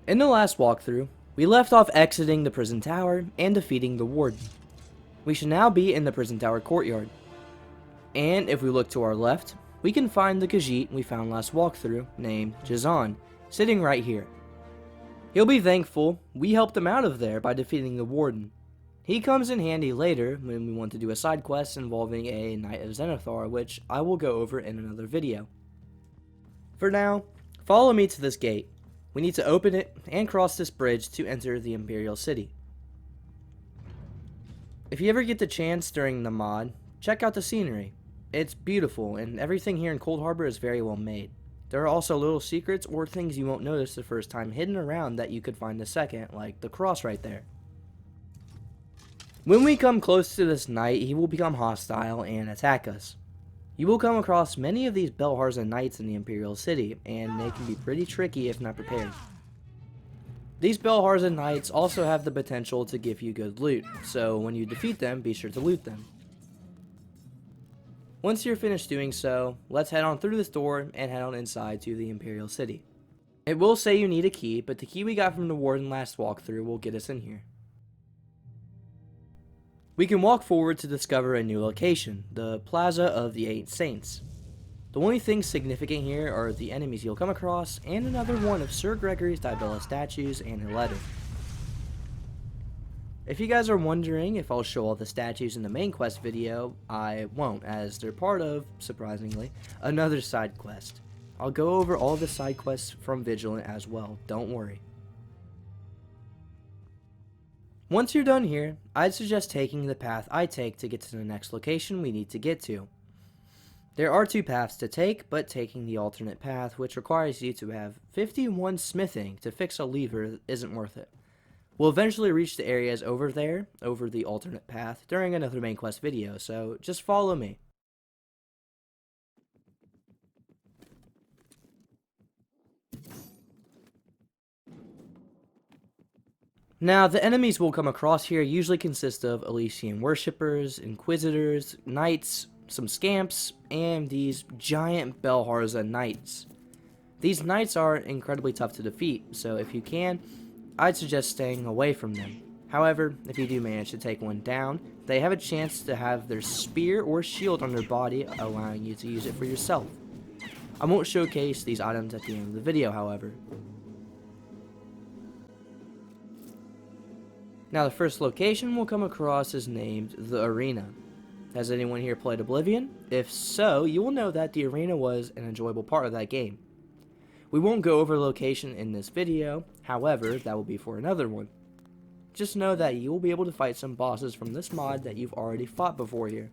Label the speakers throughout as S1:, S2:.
S1: In the last walkthrough, we left off exiting the prison tower and defeating the warden. We should now be in the prison tower courtyard. And if we look to our left, we can find the Khajiit we found last walkthrough named Jhunal, sitting right here. He'll be thankful we helped him out of there by defeating the warden. He comes in handy later when we want to do a side quest involving a Knight of Zenithar, which I will go over in another video. For now, follow me to this gate. We need to open it and cross this bridge to enter the Imperial City. If you ever get the chance during the mod, check out the scenery. It's beautiful and everything here in Coldharbour is very well made. There are also little secrets or things you won't notice the first time hidden around that you could find the second, like the cross right there. When we come close to this knight, he will become hostile and attack us. You will come across many of these Belharza knights in the Imperial City, and they can be pretty tricky if not prepared. These Belharza knights also have the potential to give you good loot, so when you defeat them, be sure to loot them. Once you're finished doing so, let's head on through this door and head on inside to the Imperial City. It will say you need a key, but the key we got from the warden last walkthrough will get us in here. We can walk forward to discover a new location, the Plaza of the Eight Saints. The only things significant here are the enemies you'll come across, and another one of Sir Gregory's Dibella statues and a letter. If you guys are wondering if I'll show all the statues in the main quest video, I won't, as they're part of, surprisingly, another side quest. I'll go over all the side quests from Vigilant as well, don't worry. Once you're done here, I'd suggest taking the path I take to get to the next location we need to get to. There are two paths to take, but taking the alternate path, which requires you to have 51 smithing to fix a lever, isn't worth it. We'll eventually reach the areas over there, over the alternate path, during another main quest video, so just follow me. Now, the enemies we'll come across here usually consist of Elysian worshippers, inquisitors, knights, some scamps, and these giant Belharza knights. These knights are incredibly tough to defeat, so if you can, I'd suggest staying away from them. However, if you do manage to take one down, they have a chance to have their spear or shield on their body, allowing you to use it for yourself. I won't showcase these items at the end of the video, however. Now, the first location we'll come across is named the Arena. Has anyone here played Oblivion? If so, you will know that the arena was an enjoyable part of that game. We won't go over the location in this video, however, that will be for another one. Just know that you will be able to fight some bosses from this mod that you've already fought before here.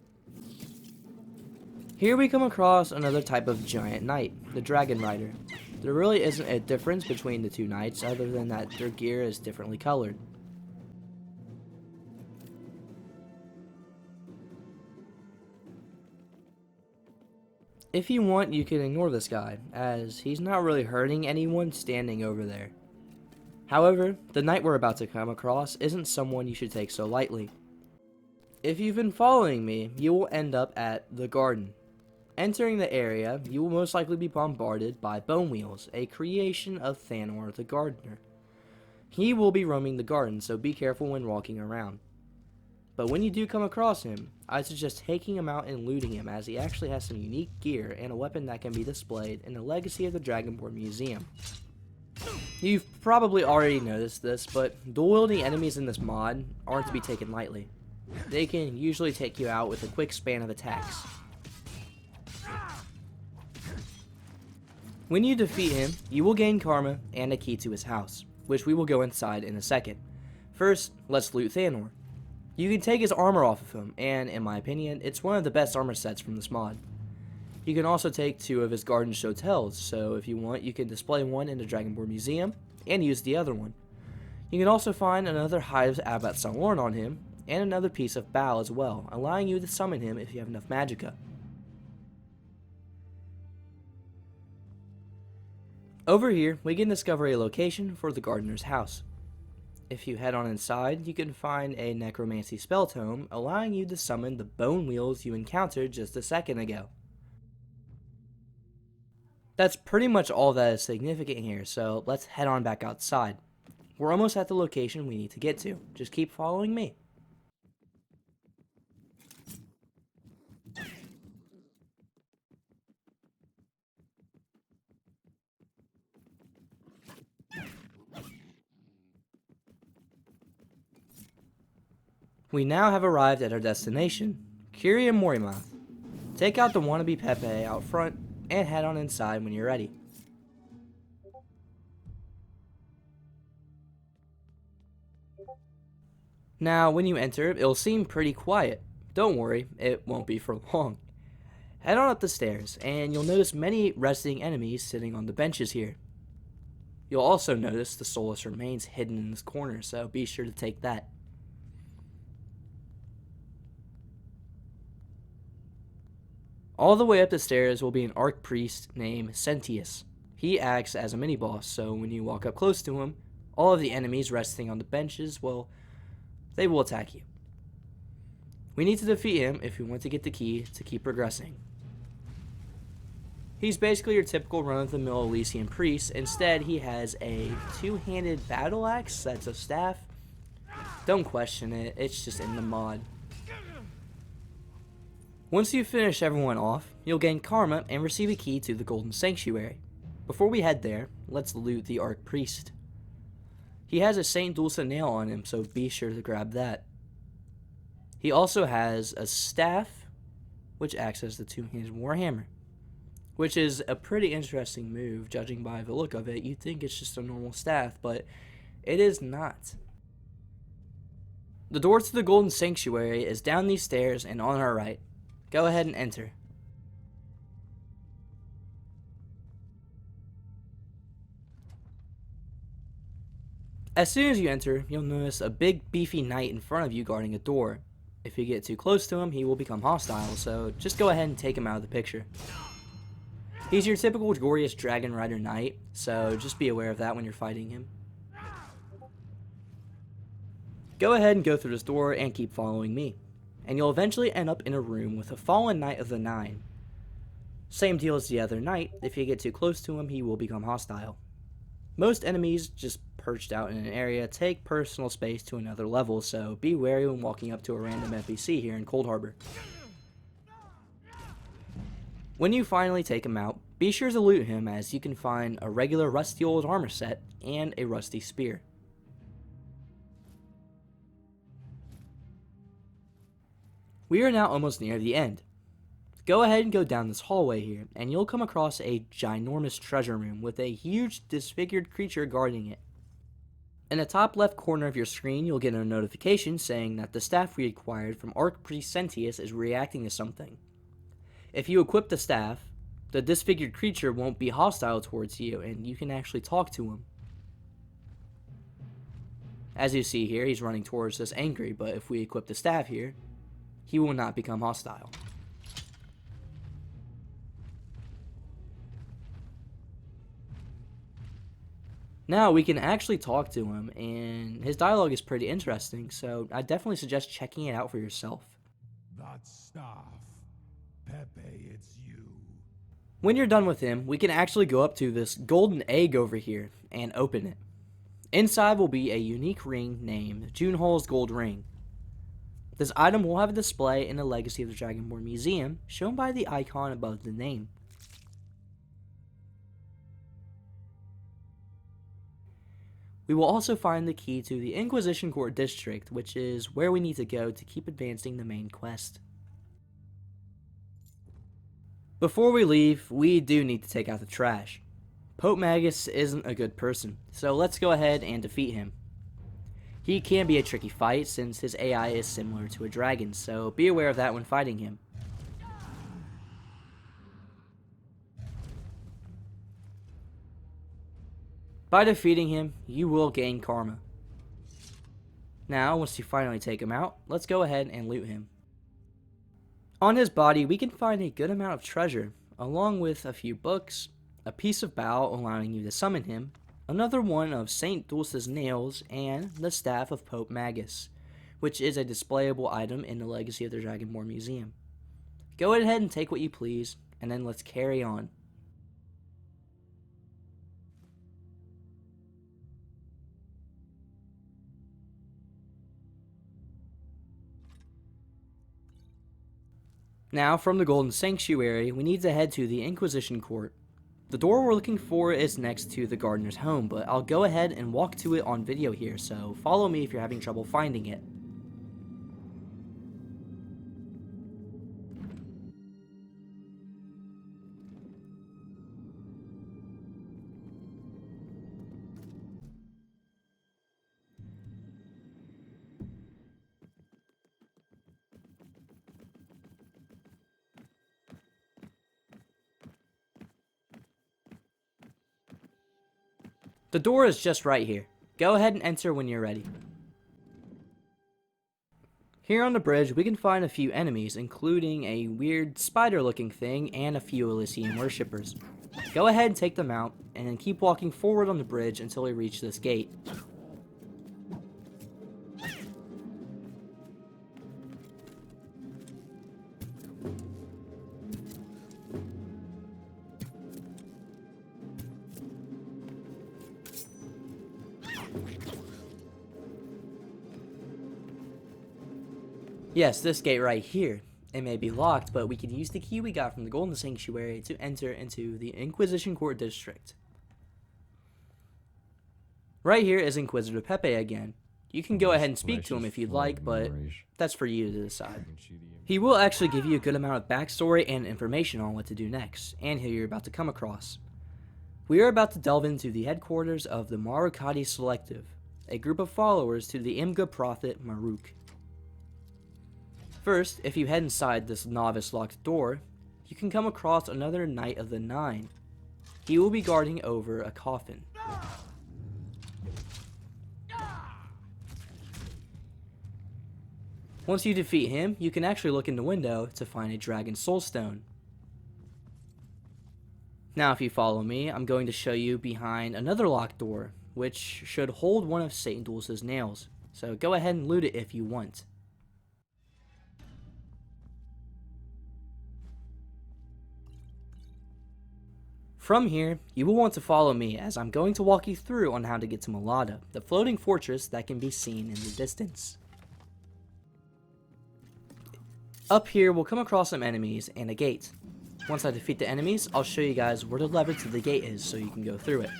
S1: Here we come across another type of giant knight, the Dragon Rider. There really isn't a difference between the two knights other than that their gear is differently colored. If you want, you can ignore this guy, as he's not really hurting anyone standing over there. However, the knight we're about to come across isn't someone you should take so lightly. If you've been following me, you will end up at the garden. Entering the area, you will most likely be bombarded by Bone Wheels, a creation of Thannor the Gardener. He will be roaming the garden, so be careful when walking around. But when you do come across him, I'd suggest taking him out and looting him, as he actually has some unique gear and a weapon that can be displayed in the Legacy of the Dragonborn Museum. You've probably already noticed this, but dual-wielding enemies in this mod aren't to be taken lightly. They can usually take you out with a quick span of attacks. When you defeat him, you will gain karma and a key to his house, which we will go inside in a second. First, let's loot Thannor. You can take his armor off of him, and in my opinion, it's one of the best armor sets from this mod. You can also take two of his garden hotels, so if you want, you can display one in the Dragonborn Museum, and use the other one. You can also find another hide of Abbot on him, and another piece of Bal as well, allowing you to summon him if you have enough magicka. Over here, we can discover a location for the gardener's house. If you head on inside, you can find a Necromancy spell tome, allowing you to summon the Bone Wheels you encountered just a second ago. That's pretty much all that is significant here, so let's head on back outside. We're almost at the location we need to get to. Just keep following me. We now have arrived at our destination, Curia Morimath. Take out the wannabe Pepe out front and head on inside when you're ready. Now, when you enter, it'll seem pretty quiet. Don't worry, it won't be for long. Head on up the stairs, and you'll notice many resting enemies sitting on the benches here. You'll also notice the Soulless Remains hidden in this corner, so be sure to take that. All the way up the stairs will be an Archpriest named Centius. He acts as a mini-boss, so when you walk up close to him, all of the enemies resting on the benches, well, they will attack you. We need to defeat him if we want to get the key to keep progressing. He's basically your typical run-of-the-mill Elysian priest. Instead, he has a two-handed battle axe that's a staff. Don't question it, it's just in the mod. Once you finish everyone off, you'll gain karma and receive a key to the Golden Sanctuary. Before we head there, let's loot the Archpriest. He has a Saint Dulce nail on him, so be sure to grab that. He also has a staff, which acts as the two-handed warhammer, which is a pretty interesting move. Judging by the look of it, you'd think it's just a normal staff, but it is not. The door to the Golden Sanctuary is down these stairs and on our right. Go ahead and enter. As soon as you enter, you'll notice a big beefy knight in front of you guarding a door. If you get too close to him, he will become hostile, so just go ahead and take him out of the picture. He's your typical glorious dragon rider knight, so just be aware of that when you're fighting him. Go ahead and go through this door and keep following me, and you'll eventually end up in a room with a fallen knight of the Nine. Same deal as the other knight, if you get too close to him, he will become hostile. Most enemies just perched out in an area take personal space to another level, so be wary when walking up to a random NPC here in Coldharbour. When you finally take him out, be sure to loot him, as you can find a regular rusty old armor set and a rusty spear. We are now almost near the end. Go ahead and go down this hallway here, and you'll come across a ginormous treasure room with a huge disfigured creature guarding it. In the top left corner of your screen, you'll get a notification saying that the staff we acquired from Archpriest Centius is reacting to something. If you equip the staff, the disfigured creature won't be hostile towards you, and you can actually talk to him. As you see here, he's running towards us angry, but if we equip the staff here, he will not become hostile. Now we can actually talk to him, and his dialogue is pretty interesting, so I definitely suggest checking it out for yourself.
S2: That staff. Pepe, it's you.
S1: When you're done with him, we can actually go up to this golden egg over here and open it. Inside will be a unique ring named Jhunal's Gold Ring. This item will have a display in the Legacy of the Dragonborn Museum, shown by the icon above the name. We will also find the key to the Inquisition Court District, which is where we need to go to keep advancing the main quest. Before we leave, we do need to take out the trash. Pope Magnus isn't a good person, so let's go ahead and defeat him. He can be a tricky fight since his AI is similar to a dragon, so be aware of that when fighting him. By defeating him, you will gain karma. Now, once you finally take him out, let's go ahead and loot him. On his body, we can find a good amount of treasure, along with a few books, a piece of bow allowing you to summon him, another one of Saint Dulce's nails, and the staff of Pope Magus, which is a displayable item in the Legacy of the Dragonborn Museum. Go ahead and take what you please, and then let's carry on. Now, from the Golden Sanctuary, we need to head to the Inquisition Court. The door we're looking for is next to the Gardener's home, but I'll go ahead and walk to it on video here, so follow me if you're having trouble finding it. The door is just right here. Go ahead and enter when you're ready. Here on the bridge, we can find a few enemies, including a weird spider-looking thing and a few Elysian worshippers. Go ahead and take them out, and then keep walking forward on the bridge until we reach this gate. Yes, this gate right here. It may be locked, but we can use the key we got from the Golden Sanctuary to enter into the Inquisition Court District. Right here is Inquisitor Pepe again. You can go ahead and speak to him if you'd like, but that's for you to decide. He will actually give you a good amount of backstory and information on what to do next, and who you're about to come across. We are about to delve into the headquarters of the Marukhati Selective, a group of followers to the Imga Prophet Marukh. First, if you head inside this novice locked door, you can come across another Knight of the Nine. He will be guarding over a coffin. Once you defeat him, you can actually look in the window to find a Dragon Soul Stone. Now if you follow me, I'm going to show you behind another locked door, which should hold one of Satan Dulce's nails. So go ahead and loot it if you want. From here, you will want to follow me as I'm going to walk you through on how to get to Malada, the floating fortress that can be seen in the distance. Up here, we'll come across some enemies and a gate. Once I defeat the enemies, I'll show you guys where the lever to the gate is so you can go through it.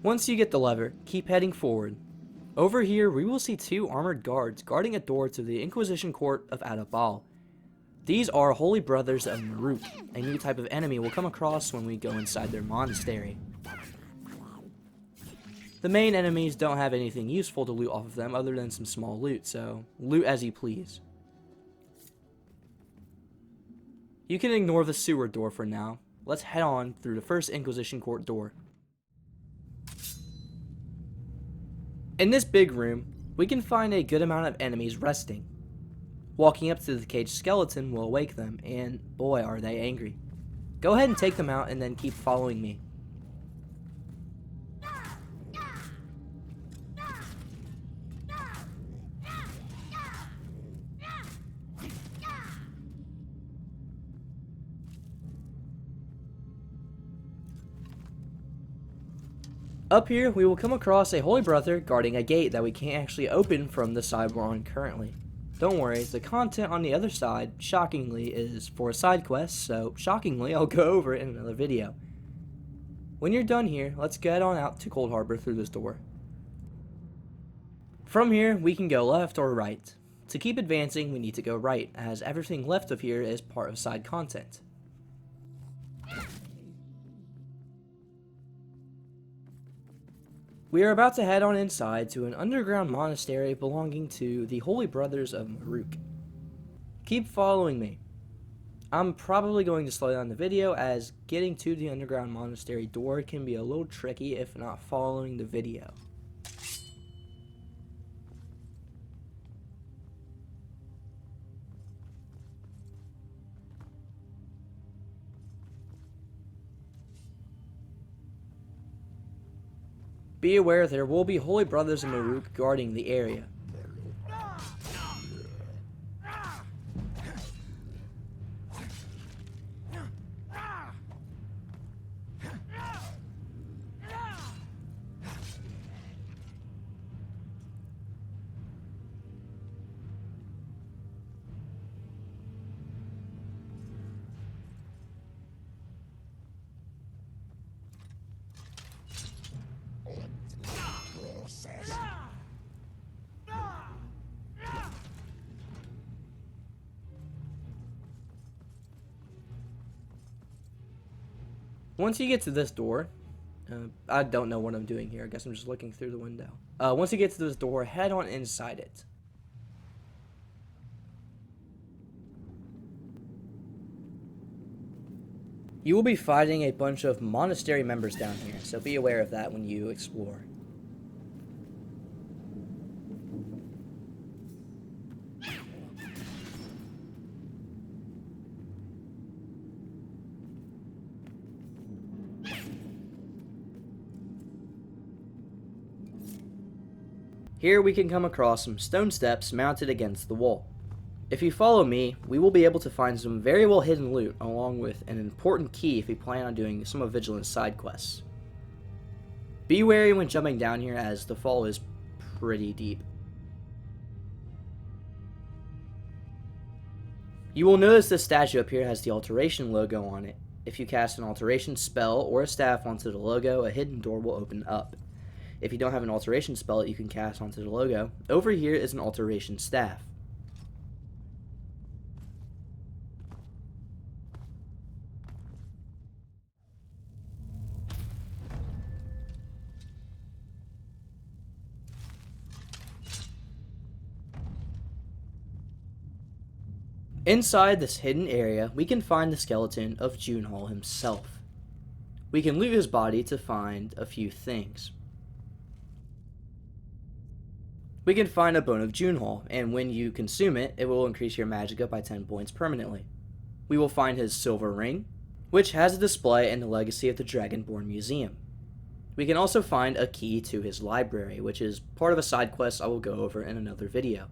S1: Once you get the lever, keep heading forward. Over here, we will see two armored guards guarding a door to the Inquisition Court of Malada Abasel. These are Holy Brothers of Marukh, a new type of enemy we'll come across when we go inside their monastery. The main enemies don't have anything useful to loot off of them other than some small loot, so loot as you please. You can ignore the sewer door for now. Let's head on through the first Inquisition Court door. In this big room, we can find a good amount of enemies resting. Walking up to the caged skeleton will awake them, and boy are they angry. Go ahead and take them out and then keep following me. Up here, we will come across a Holy Brother guarding a gate that we can't actually open from the side we're on currently. Don't worry, the content on the other side, shockingly, is for a side quest, so shockingly, I'll go over it in another video. When you're done here, let's get on out to Coldharbour through this door. From here, we can go left or right. To keep advancing, we need to go right, as everything left of here is part of side content. We are about to head on inside to an underground monastery belonging to the Holy Brothers of Marukh. Keep following me. I'm probably going to slow down the video as getting to the underground monastery door can be a little tricky if not following the video. Be aware there will be Holy Brothers of Marukh guarding the area. Once you get to this door, I don't know what I'm doing here. I guess I'm just looking through the window. Once you get to this door, head on inside it. You will be fighting a bunch of monastery members down here, so be aware of that when you explore. Here we can come across some stone steps mounted against the wall. If you follow me, we will be able to find some very well hidden loot, along with an important key if you plan on doing some of Vigilant's side quests. Be wary when jumping down here, as the fall is pretty deep. You will notice this statue up here has the alteration logo on it. If you cast an alteration spell or a staff onto the logo, a hidden door will open up. If you don't have an alteration spell that you can cast onto the logo, over here is an alteration staff. Inside this hidden area, we can find the skeleton of Jhunal himself. We can loot his body to find a few things. We can find a bone of Jhunal, and when you consume it, it will increase your magicka by 10 points permanently. We will find his silver ring, which has a display in the Legacy of the Dragonborn Museum. We can also find a key to his library, which is part of a side quest I will go over in another video.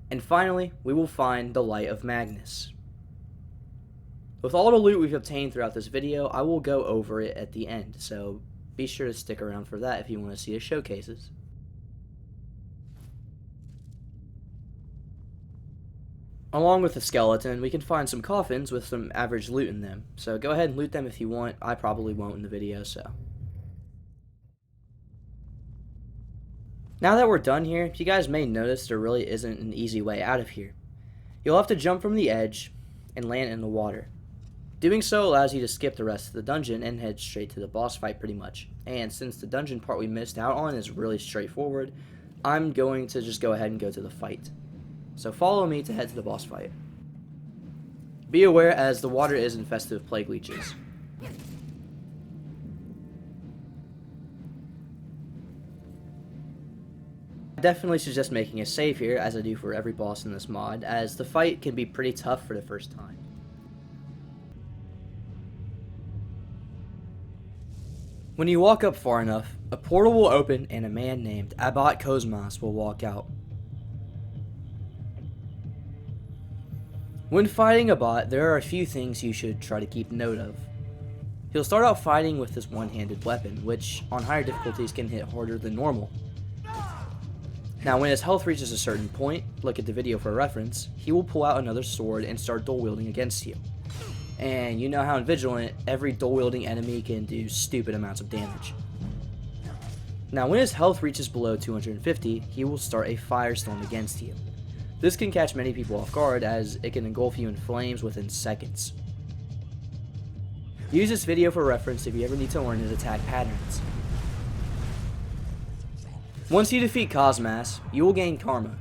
S1: And finally, we will find the Light of Magnus. With all the loot we've obtained throughout this video, I will go over it at the end, so be sure to stick around for that if you want to see the showcases. Along with the skeleton, we can find some coffins with some average loot in them, so go ahead and loot them if you want. I probably won't in the video, so. Now that we're done here, you guys may notice there really isn't an easy way out of here. You'll have to jump from the edge and land in the water. Doing so allows you to skip the rest of the dungeon and head straight to the boss fight pretty much. And since the dungeon part we missed out on is really straightforward, I'm going to just go ahead and go to the fight. So follow me to head to the boss fight. Be aware, as the water is infested with plague leeches. I definitely suggest making a save here, as I do for every boss in this mod, as the fight can be pretty tough for the first time. When you walk up far enough, a portal will open and a man named Abbot Cosmas will walk out. When fighting Abbot, there are a few things you should try to keep note of. He'll start out fighting with this one-handed weapon, which on higher difficulties can hit harder than normal. Now when his health reaches a certain point, look at the video for reference, he will pull out another sword and start dual wielding against you. And you know how in Vigilant, every dual wielding enemy can do stupid amounts of damage. Now when his health reaches below 250, he will start a firestorm against you. This can catch many people off guard, as it can engulf you in flames within seconds. Use this video for reference if you ever need to learn his attack patterns. Once you defeat Cosmas, you will gain karma.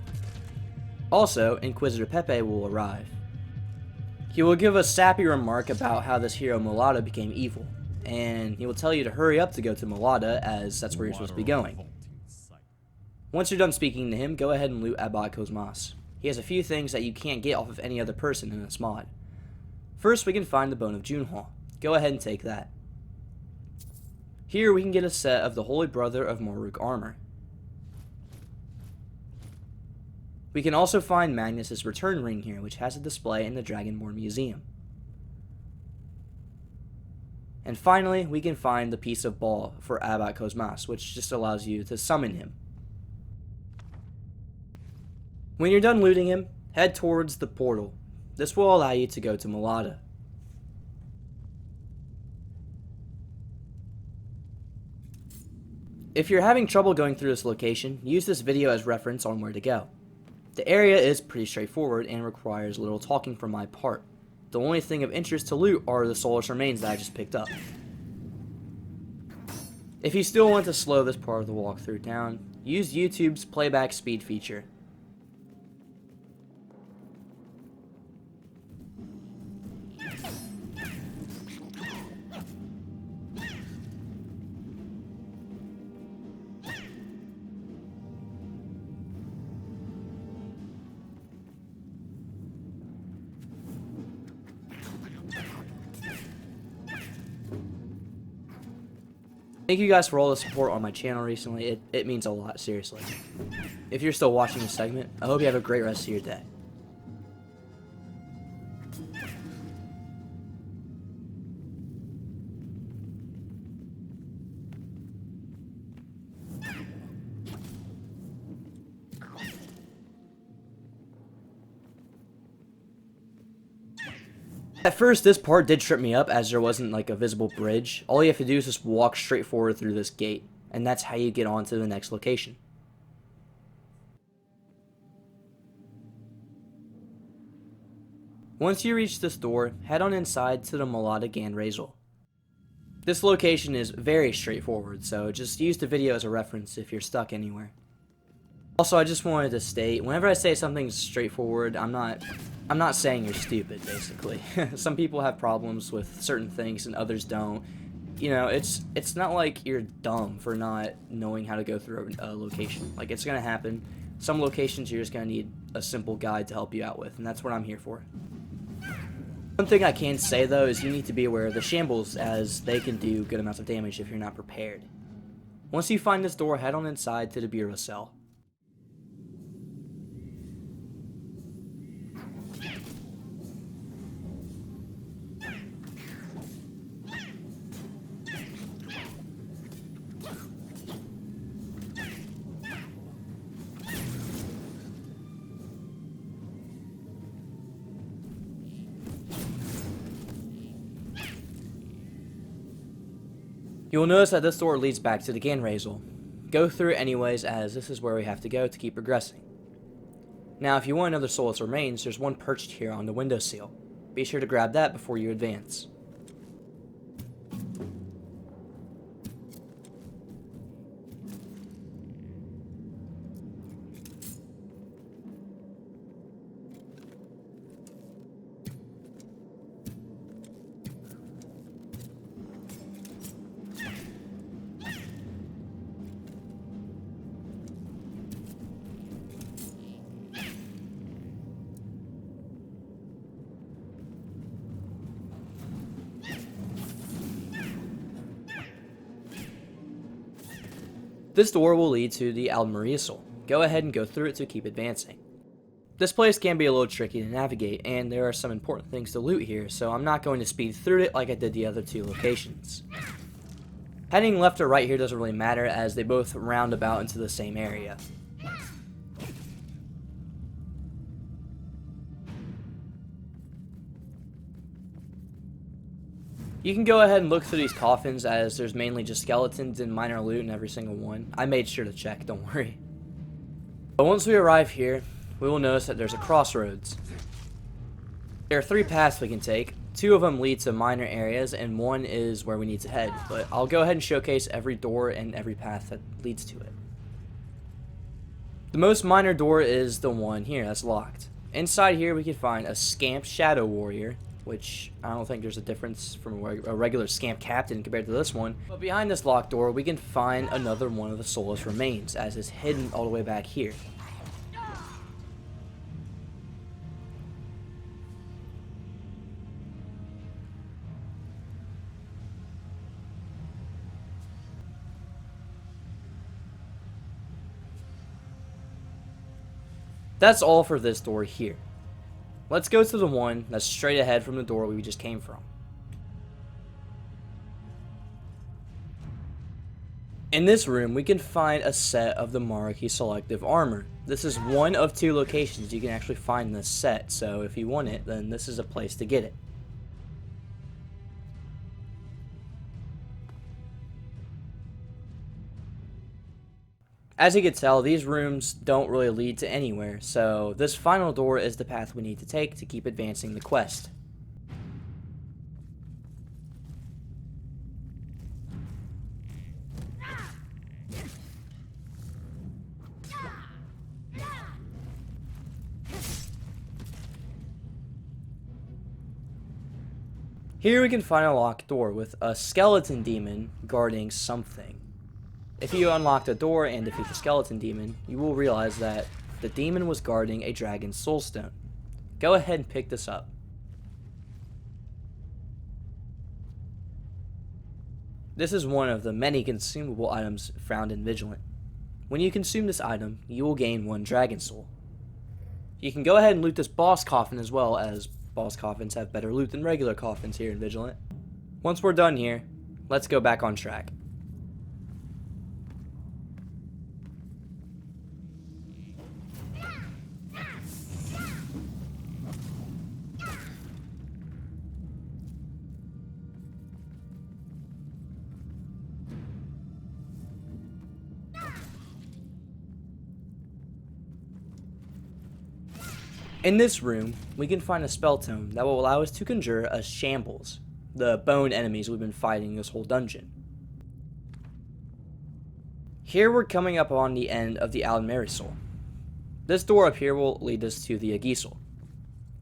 S1: Also, Inquisitor Pepe will arrive. He will give a sappy remark about how this hero Malada became evil, and he will tell you to hurry up to go to Malada, as that's where you're supposed to be going. Once you're done speaking to him, go ahead and loot Abbot Cosmas. He has a few things that you can't get off of any other person in this mod. First, we can find the Bone of Jhunal. Go ahead and take that. Here we can get a set of the Holy Brother of Marukh armor. We can also find Magnus' return ring here, which has a display in the Dragonborn Museum. And finally, we can find the piece of ball for Abbot Cosmas, which just allows you to summon him. When you're done looting him, head towards the portal. This will allow you to go to Malada. If you're having trouble going through this location, use this video as reference on where to go. The area is pretty straightforward and requires little talking from my part. the only thing of interest to loot are the Soulless Remains that I just picked up. If you still want to slow this part of the walkthrough down, use YouTube's playback speed feature. Thank you guys for all the support on my channel recently. It means a lot, seriously. If you're still watching this segment, I hope you have a great rest of your day. At first, this part did trip me up as there wasn't like a visible bridge. All you have to do is just walk straight forward through this gate, and that's how you get on to the next location. Once you reach this door, head on inside to the Malada Abasel. This location is very straightforward, so just use the video as a reference if you're stuck anywhere. Also, I just wanted to state, whenever I say something's straightforward, I'm not saying you're stupid, basically. Some people have problems with certain things and others don't. You know, it's not like you're dumb for not knowing how to go through a location. Like, it's gonna happen. Some locations you're just gonna need a simple guide to help you out with, and that's what I'm here for. One thing I can say, though, is you need to be aware of the shambles, as they can do good amounts of damage if you're not prepared. Once you find this door, head on inside to the bureau cell. You will notice that this door leads back to the Abasel. Go through it anyways, as this is where we have to go to keep progressing. Now, if you want another Soulless Remains, there's one perched here on the windowsill. Be sure to grab that before you advance. This door will lead to the Abasel. Go ahead and go through it to keep advancing. This place can be a little tricky to navigate, and there are some important things to loot here, so I'm not going to speed through it like I did the other two locations. Heading left or right here doesn't really matter, as they both round about into the same area. You can go ahead and look through these coffins, as there's mainly just skeletons and minor loot in every single one. I made sure to check, don't worry. But once we arrive here, we will notice that there's a crossroads. There are 3 paths we can take. 2 of them lead to minor areas, and 1 is where we need to head. But I'll go ahead and showcase every door and every path that leads to it. The most minor door is the one here that's locked. Inside here we can find a Scamp Shadow Warrior, which I don't think there's a difference from a regular Scamp Captain compared to this one. But behind this locked door, we can find another one of the Soulless Remains, as it's hidden all the way back here. That's all for this door here. Let's go to the one that's straight ahead from the door we just came from. In this room, we can find a set of the Arch-Selective armor. This is one of 2 locations you can actually find this set, so if you want it, then this is a place to get it. As you can tell, these rooms don't really lead to anywhere, so this final door is the path we need to take to keep advancing the quest. Here we can find a locked door with a skeleton demon guarding something. If you unlock the door and defeat the skeleton demon, you will realize that the demon was guarding a dragon's soulstone. Go ahead and pick this up. This is one of the many consumable items found in Vigilant. When you consume this item, you will gain 1 dragon soul. You can go ahead and loot this boss coffin as well, as boss coffins have better loot than regular coffins here in Vigilant. Once we're done here, let's go back on track. In this room, we can find a spell tome that will allow us to conjure a shambles, the bone enemies we've been fighting this whole dungeon. Here we're coming up on the end of the Almerisol. This door up here will lead us to the Agisel.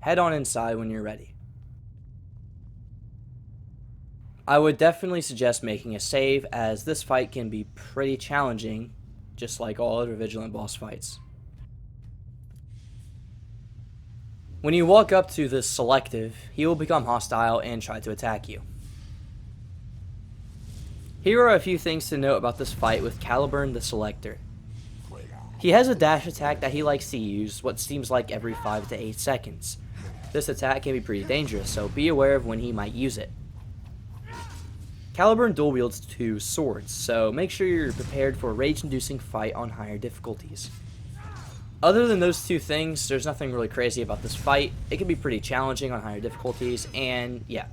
S1: Head on inside when you're ready. I would definitely suggest making a save, as this fight can be pretty challenging, just like all other Vigilant boss fights. When you walk up to this Selective, he will become hostile and try to attack you. Here are a few things to note about this fight with Caliburn the Selector. He has a dash attack that he likes to use what seems like every 5 to 8 seconds. This attack can be pretty dangerous, so be aware of when he might use it. Caliburn dual wields 2 swords, so make sure you're prepared for a rage-inducing fight on higher difficulties. Other than those 2 things, there's nothing really crazy about this fight. It can be pretty challenging on higher difficulties, and yeah.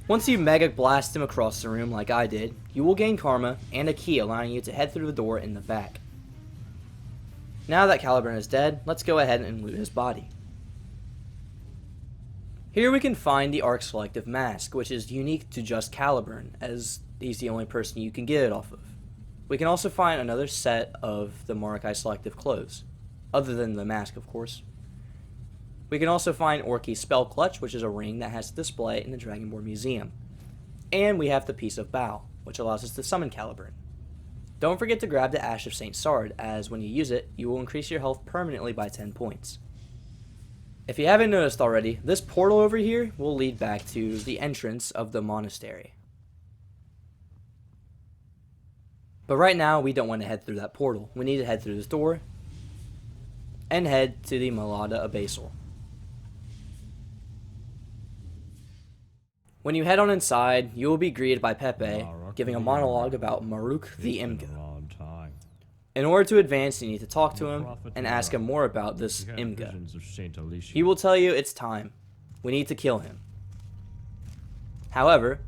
S1: Once you mega blast him across the room like I did, you will gain karma and a key allowing you to head through the door in the back. Now that Caliburn is dead, let's go ahead and loot his body. Here we can find the Arch-Selective mask, which is unique to just Caliburn, as he's the only person you can get it off of. We can also find another set of the Marukhati selective clothes, other than the mask of course. We can also find Orkey's spell clutch, which is a ring that has a display in the Dragonborn Museum. And we have the Piece of Bow, which allows us to summon Caliburn. Don't forget to grab the Ash of St. Sard, as when you use it, you will increase your health permanently by 10 points. If you haven't noticed already, this portal over here will lead back to the entrance of the monastery. But right now, we don't want to head through that portal. We need to head through this door and head to the Malada Abasel. When you head on inside, you will be greeted by Pepe, giving a monologue about Marukh the Imga. In order to advance, you need to talk to him and ask him more about this Imga. He will tell you it's time. We need to kill him. However,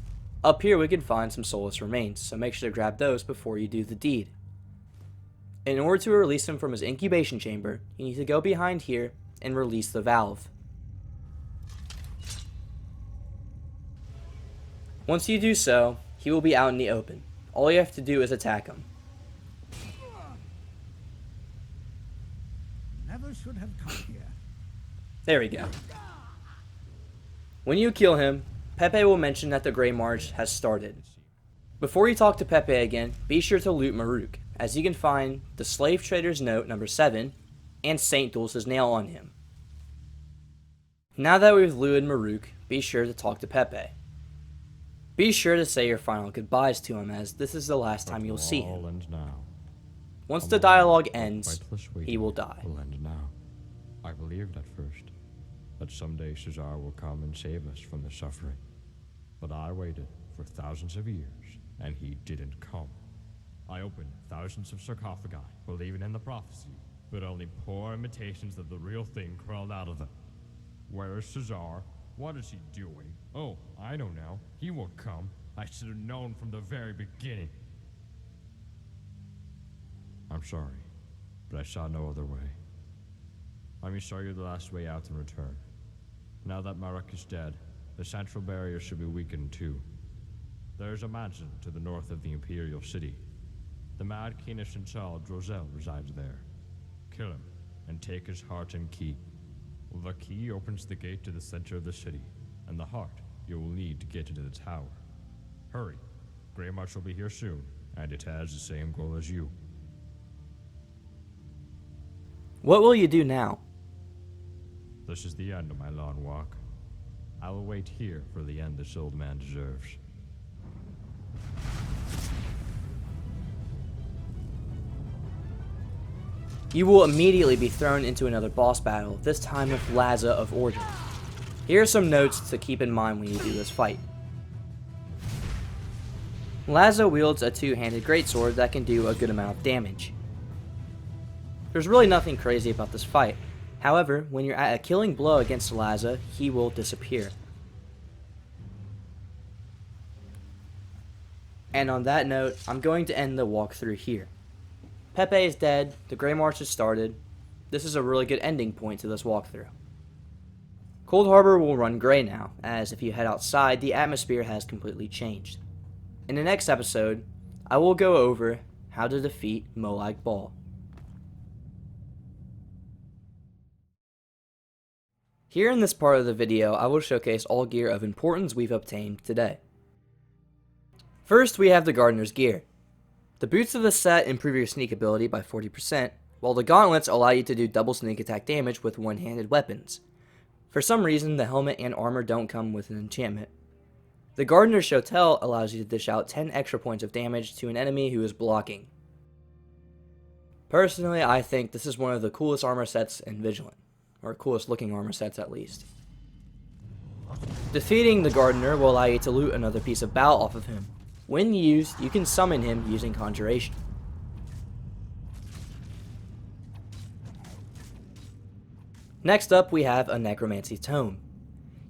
S1: up here we can find some Soulless Remains, so make sure to grab those before you do the deed. In order to release him from his incubation chamber, you need to go behind here and release the valve. Once you do so, he will be out in the open. All you have to do is attack him.
S2: Never should have come here.
S1: There we go. When you kill him, Pepe will mention that the Greymarch has started. Before you talk to Pepe again, be sure to loot Marukh, as you can find the Slave Trader's Note number 7 and Saint Dulce's nail on him. Now that we've looted Marukh, be sure to talk to Pepe. Be sure to say your final goodbyes to him, as this is the last time you'll see him. Once the dialogue ends, he will die.
S3: I believed at first that someday Caesar will come and save us from the suffering. But I waited for thousands of years, and he didn't come. I opened thousands of sarcophagi, believing in the prophecy, but only poor imitations of the real thing crawled out of them. Where is Caesar? What is he doing? Oh, I know now. He won't come. I should have known from the very beginning. I'm sorry, but I saw no other way. Let me show you the last way out and return. Now that Marukh is dead, the central barrier should be weakened too. There is a mansion to the north of the Imperial City. The mad Keenest and Saul Drozel resides there. Kill him, and take his heart and key. The key opens the gate to the center of the city. and the heart you will need to get into the tower. Hurry. Greymarch will be here soon, and it has the same goal as you.
S1: What will you do now?
S3: This is the end of my long walk. I will wait here for the end this old man deserves.
S1: You will immediately be thrown into another boss battle, this time with Laza of Order. Here are some notes to keep in mind when you do this fight. Laza wields a two-handed greatsword that can do a good amount of damage. There's really nothing crazy about this fight. However, when you're at a killing blow against Laza, he will disappear. And on that note, I'm going to end the walkthrough here. Pepe is dead, the Greymarch has started. This is a really good ending point to this walkthrough. Coldharbour will run grey now, as if you head outside, the atmosphere has completely changed. In the next episode, I will go over how to defeat Molag Bal. Here in this part of the video, I will showcase all gear of importance we've obtained today. First, we have the Gardener's gear. The boots of the set improve your sneak ability by 40%, while the gauntlets allow you to do double sneak attack damage with one-handed weapons. For some reason, the helmet and armor don't come with an enchantment. The Gardener's Shotel allows you to dish out 10 extra points of damage to an enemy who is blocking. Personally, I think this is one of the coolest armor sets in Vigilant. Or coolest looking armor sets at least. Defeating the Gardener will allow you to loot another piece of Bal off of him. When used, you can summon him using Conjuration. Next up, we have a Necromancy Tome.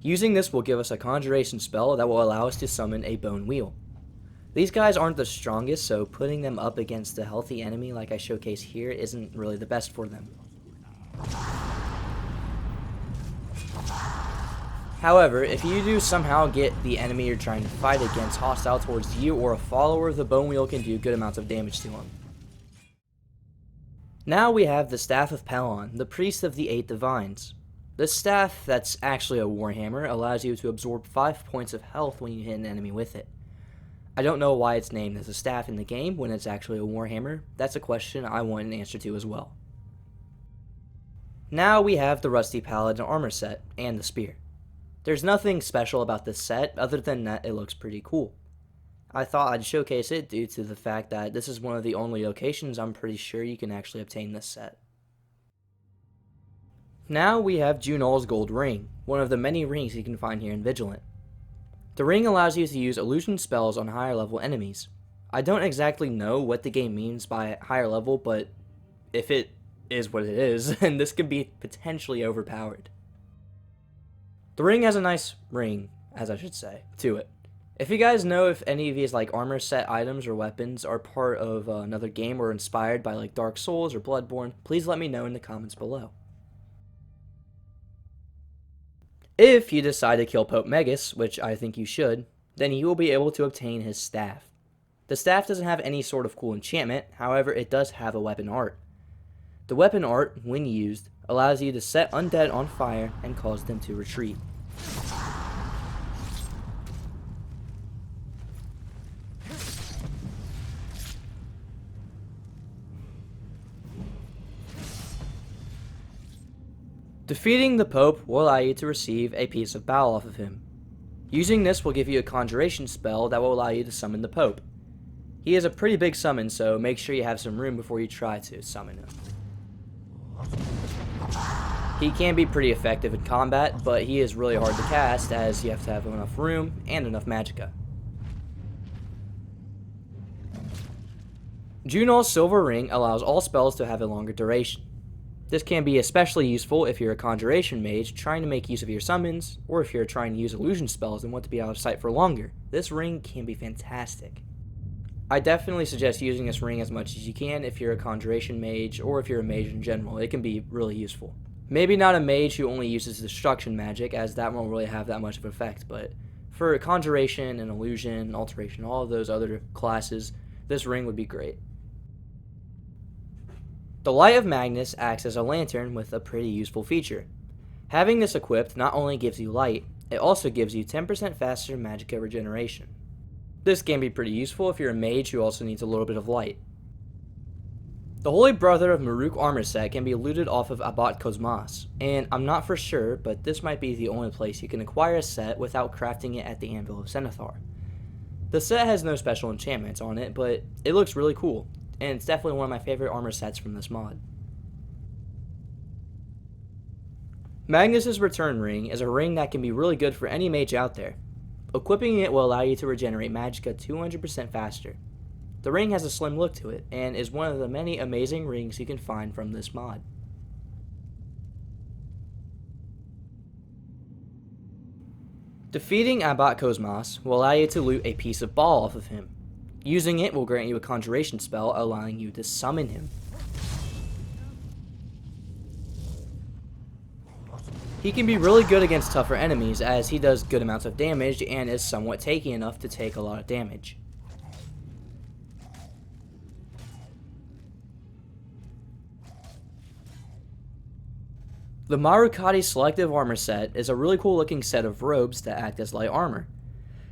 S1: Using this will give us a Conjuration spell that will allow us to summon a Bone Wheel. These guys aren't the strongest, so putting them up against a healthy enemy like I showcase here isn't really the best for them. However, if you do somehow get the enemy you're trying to fight against hostile towards you or a follower, the Bone Wheel can do good amounts of damage to him. Now we have the Staff of Pelon, the Priest of the Eight Divines. This staff, that's actually a warhammer, allows you to absorb 5 points of health when you hit an enemy with it. I don't know why it's named as a staff in the game when it's actually a warhammer. That's a question I want an answer to as well. Now we have the Rusty Paladin armor set, and the spear. There's nothing special about this set other than that it looks pretty cool. I thought I'd showcase it due to the fact that this is one of the only locations I'm pretty sure you can actually obtain this set. Now we have Jhunal's Gold Ring, one of the many rings you can find here in Vigilant. The ring allows you to use illusion spells on higher level enemies. I don't exactly know what the game means by higher level, but if it is what it is, then this could be potentially overpowered. The ring has a nice ring, as I should say, to it. If you guys know if any of these like armor set items or weapons are part of another game or inspired by like Dark Souls or Bloodborne, please let me know in the comments below. If you decide to kill Pope Megus, which I think you should, then you will be able to obtain his staff. The staff doesn't have any sort of cool enchantment, however it does have a weapon art. The weapon art, when used, allows you to set undead on fire and cause them to retreat. Defeating the Pope will allow you to receive a piece of Bal off of him. Using this will give you a Conjuration spell that will allow you to summon the Pope. He is a pretty big summon, so make sure you have some room before you try to summon him. He can be pretty effective in combat, but he is really hard to cast as you have to have enough room and enough magicka. Jhunal's Silver Ring allows all spells to have a longer duration. This can be especially useful if you're a Conjuration mage trying to make use of your summons, or if you're trying to use illusion spells and want to be out of sight for longer. This ring can be fantastic. I definitely suggest using this ring as much as you can if you're a Conjuration mage, or if you're a mage in general. It can be really useful. Maybe not a mage who only uses destruction magic, as that won't really have that much of an effect, but for Conjuration and Illusion, Alteration, all of those other classes, this ring would be great. The Light of Magnus acts as a lantern with a pretty useful feature. Having this equipped not only gives you light, It also gives you 10% faster magicka regeneration. This can be pretty useful if you're a mage who also needs a little bit of light. The Holy Brother of Marukh armor set can be looted off of Abbot Cosmas, and I'm not for sure, but this might be the only place you can acquire a set without crafting it at the Anvil of Cenithar. The set has no special enchantments on it, but it looks really cool, and it's definitely one of my favorite armor sets from this mod. Magnus' Return Ring is a ring that can be really good for any mage out there. Equipping it will allow you to regenerate magicka 200% faster. The ring has a slim look to it, and is one of the many amazing rings you can find from this mod. Defeating Abbot Cosmas will allow you to loot a piece of ball off of him. Using it will grant you a conjuration spell, allowing you to summon him. He can be really good against tougher enemies, as he does good amounts of damage and is somewhat tanky enough to take a lot of damage. The Marukhati Selective armor set is a really cool looking set of robes that act as light armor.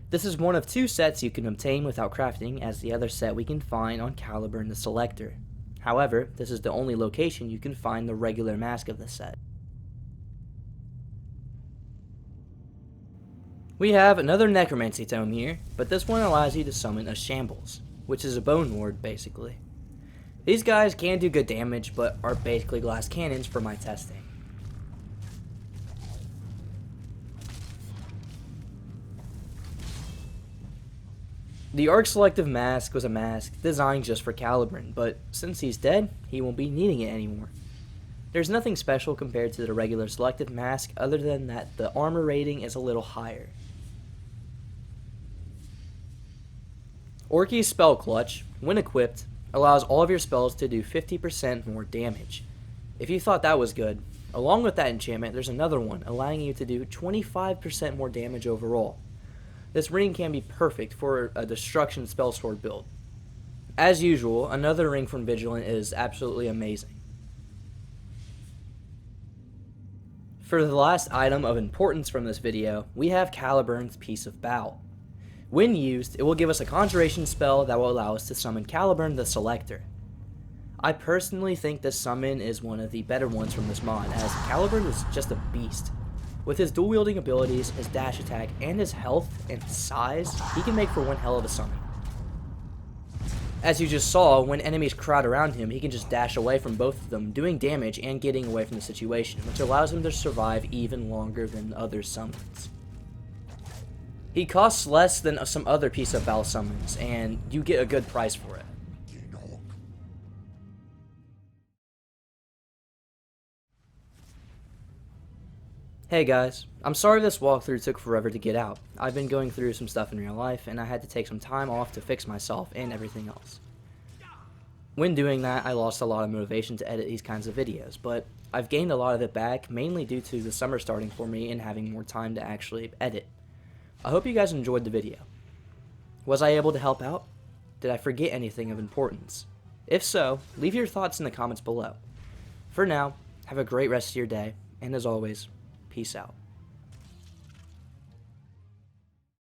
S1: This is one of two sets you can obtain without crafting, as the other set we can find on Caliburn the Selector. However, this is the only location you can find the regular mask of the set. We have another Necromancy Tome here, but this one allows you to summon a Shambles, which is a Bone Ward basically. These guys can do good damage, but are basically glass cannons for my testing. The Arch-Selective mask was a mask designed just for Caliburn, but since he's dead, he won't be needing it anymore. There's nothing special compared to the regular Selective mask other than that the armor rating is a little higher. Orkey's Spell Clutch, when equipped, allows all of your spells to do 50% more damage. If you thought that was good, along with that enchantment, there's another one allowing you to do 25% more damage overall. This ring can be perfect for a destruction spell sword build. As usual, another ring from Vigilant is absolutely amazing. For the last item of importance from this video, we have Caliburn's Piece of Bal. When used, it will give us a conjuration spell that will allow us to summon Caliburn the Selector. I personally think this summon is one of the better ones from this mod, as Caliburn is just a beast. With his dual-wielding abilities, his dash attack, and his health and size, he can make for one hell of a summon. As you just saw, when enemies crowd around him, he can just dash away from both of them, doing damage and getting away from the situation, which allows him to survive even longer than other summons. He costs less than some other Piece of Bal summons, and you get a good price for it. Hey guys, I'm sorry this walkthrough took forever to get out. I've been going through some stuff in real life, and I had to take some time off to fix myself and everything else. When doing that, I lost a lot of motivation to edit these kinds of videos, but I've gained a lot of it back, mainly due to the summer starting for me and having more time to actually edit. I hope you guys enjoyed the video. Was I able to help out? Did I forget anything of importance? If so, leave your thoughts in the comments below. For now, have a great rest of your day, and as always, peace out.